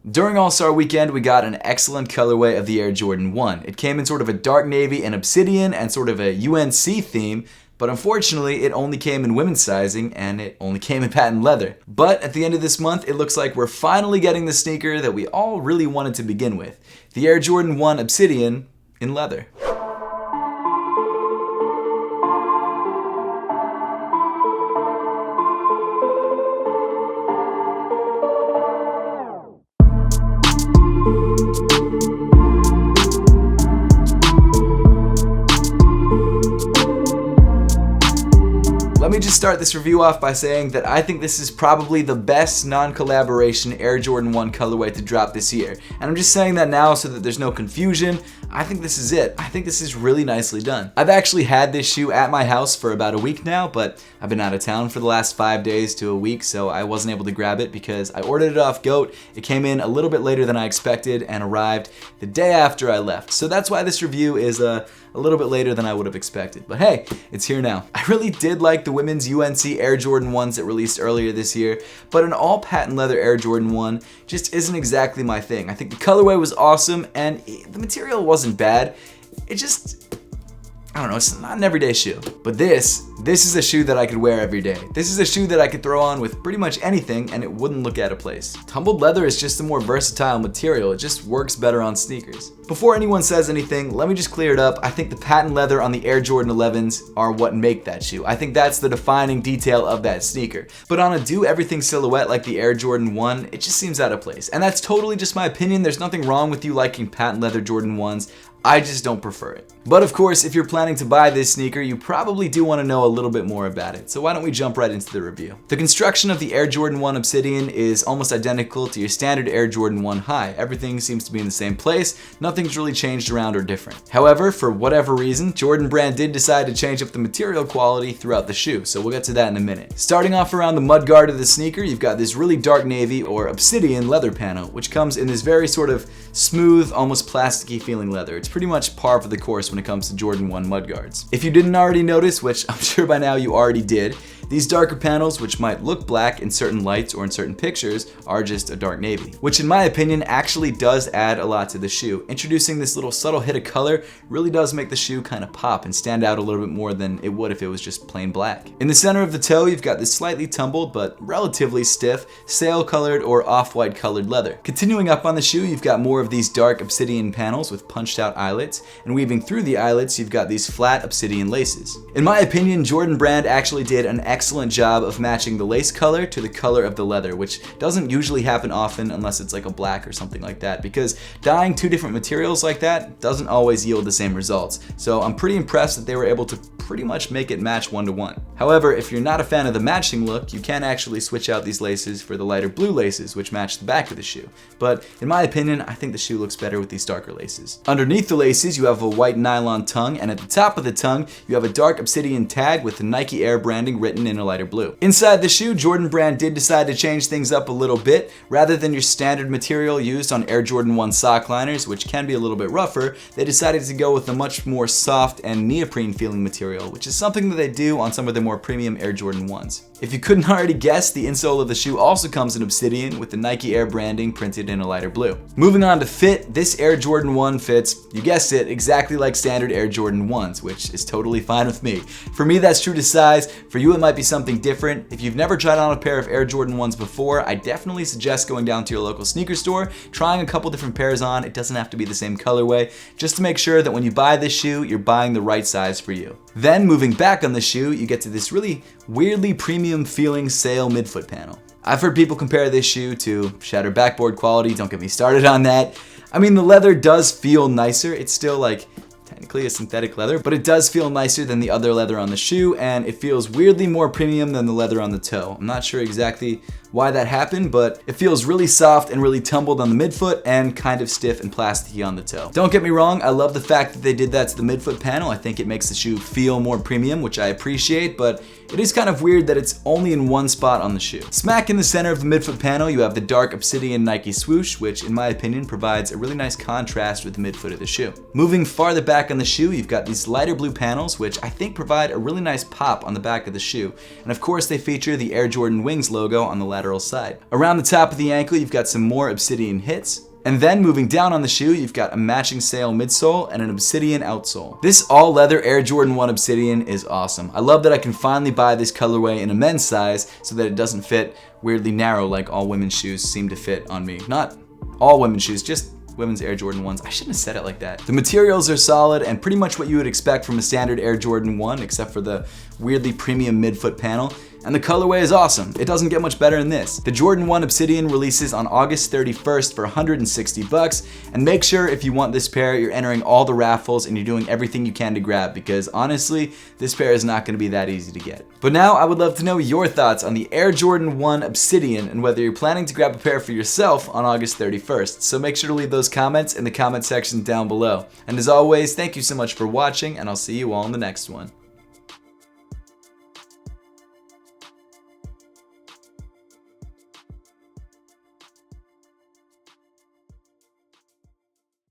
During All-Star Weekend, we got an excellent colorway of the Air Jordan 1. It came in sort of a dark navy and obsidian and sort of a UNC theme, but unfortunately, it only came in women's sizing and it only came in patent leather. But at the end of this month, it looks like we're finally getting the sneaker that we all really wanted to begin with, the Air Jordan 1 Obsidian in leather. Let me just start this review off by saying that I think this is probably the best non-collaboration Air Jordan 1 colorway to drop this year. And I'm just saying that now so that there's no confusion. I think this is it. I think this is really nicely done. I've actually had this shoe at my house for about a week now, but I've been out of town for the last 5 days to a week, so I wasn't able to grab it because I ordered it off Goat. It came in a little bit later than I expected and arrived the day after I left. So that's why this review is a little bit later than I would have expected. But hey, it's here now. I really did like the women's UNC Air Jordan 1s that released earlier this year, but an all patent leather Air Jordan 1 just isn't exactly my thing. I think the colorway was awesome and the material wasn't bad. It just, I don't know, it's not an everyday shoe. But this is a shoe that I could wear every day. This is a shoe that I could throw on with pretty much anything and it wouldn't look out of place. Tumbled leather is just a more versatile material. It just works better on sneakers. Before anyone says anything, let me just clear it up. I think the patent leather on the Air Jordan 11s are what make that shoe. I think that's the defining detail of that sneaker. But on a do-everything silhouette like the Air Jordan 1, it just seems out of place. And that's totally just my opinion. There's nothing wrong with you liking patent leather Jordan 1s. I just don't prefer it. But of course, if you're planning to buy this sneaker, you probably do want to know a little bit more about it. So why don't we jump right into the review. The construction of the Air Jordan 1 Obsidian is almost identical to your standard Air Jordan 1 High. Everything seems to be in the same place. Nothing's really changed around or different. However, for whatever reason, Jordan Brand did decide to change up the material quality throughout the shoe. So we'll get to that in a minute. Starting off around the mudguard of the sneaker, you've got this really dark navy or obsidian leather panel, which comes in this very sort of smooth, almost plasticky feeling leather. It's pretty much par for the course when it comes to Jordan 1 mudguards. If you didn't already notice, which I'm sure by now you already did, these darker panels, which might look black in certain lights or in certain pictures, are just a dark navy, which in my opinion actually does add a lot to the shoe. Introducing this little subtle hit of color really does make the shoe kind of pop and stand out a little bit more than it would if it was just plain black. In the center of the toe, you've got this slightly tumbled but relatively stiff, sail colored or off-white colored leather. Continuing up on the shoe, you've got more of these dark obsidian panels with punched out eyelets, and weaving through the eyelets, you've got these flat obsidian laces. In my opinion, Jordan Brand actually did an excellent job of matching the lace color to the color of the leather, which doesn't usually happen often unless it's like a black or something like that, because dyeing two different materials like that doesn't always yield the same results. So I'm pretty impressed that they were able to pretty much make it match one-to-one. However, if you're not a fan of the matching look, you can actually switch out these laces for the lighter blue laces, which match the back of the shoe. But in my opinion, I think the shoe looks better with these darker laces. Underneath the laces, you have a white nylon tongue, and at the top of the tongue, you have a dark obsidian tag with the Nike Air branding written in a lighter blue. Inside the shoe, Jordan Brand did decide to change things up a little bit. Rather than your standard material used on Air Jordan 1 sock liners, which can be a little bit rougher, they decided to go with a much more soft and neoprene feeling material, which is something that they do on some of the more premium Air Jordan 1s. If you couldn't already guess, the insole of the shoe also comes in obsidian with the Nike Air branding printed in a lighter blue. Moving on to fit, this Air Jordan 1 fits, you guessed it, exactly like standard Air Jordan 1s, which is totally fine with me. For me, that's true to size. For you, it might be something different. If you've never tried on a pair of Air Jordan 1s before, I definitely suggest going down to your local sneaker store, trying a couple different pairs on. It doesn't have to be the same colorway, just to make sure that when you buy this shoe, you're buying the right size for you. Then moving back on the shoe, you get to this really weirdly premium feeling sail midfoot panel. I've heard people compare this shoe to Shatter backboard quality, don't get me started on that. I mean, the leather does feel nicer. It's still like technically a synthetic leather, but it does feel nicer than the other leather on the shoe, and it feels weirdly more premium than the leather on the toe. I'm not sure exactly why that happened, but it feels really soft and really tumbled on the midfoot and kind of stiff and plasticky on the toe. Don't get me wrong, I love the fact that they did that to the midfoot panel. I think it makes the shoe feel more premium, which I appreciate, but it is kind of weird that it's only in one spot on the shoe. Smack in the center of the midfoot panel, you have the dark obsidian Nike swoosh, which in my opinion provides a really nice contrast with the midfoot of the shoe. Moving farther back on the shoe, you've got these lighter blue panels, which I think provide a really nice pop on the back of the shoe. And of course, they feature the Air Jordan Wings logo on the left lateral side. Around the top of the ankle, you've got some more Obsidian hits. And then moving down on the shoe, you've got a matching sail midsole and an Obsidian outsole. This all leather Air Jordan 1 Obsidian is awesome. I love that I can finally buy this colorway in a men's size so that it doesn't fit weirdly narrow like all women's shoes seem to fit on me. Not all women's shoes, just women's Air Jordan 1s. I shouldn't have said it like that. The materials are solid and pretty much what you would expect from a standard Air Jordan 1 except for the weirdly premium midfoot panel. And the colorway is awesome. It doesn't get much better than this. The Jordan 1 Obsidian releases on August 31st for $160. And make sure if you want this pair, you're entering all the raffles and you're doing everything you can to grab, because honestly, this pair is not going to be that easy to get. But now I would love to know your thoughts on the Air Jordan 1 Obsidian and whether you're planning to grab a pair for yourself on August 31st. So make sure to leave those comments in the comment section down below. And as always, thank you so much for watching, and I'll see you all in the next one.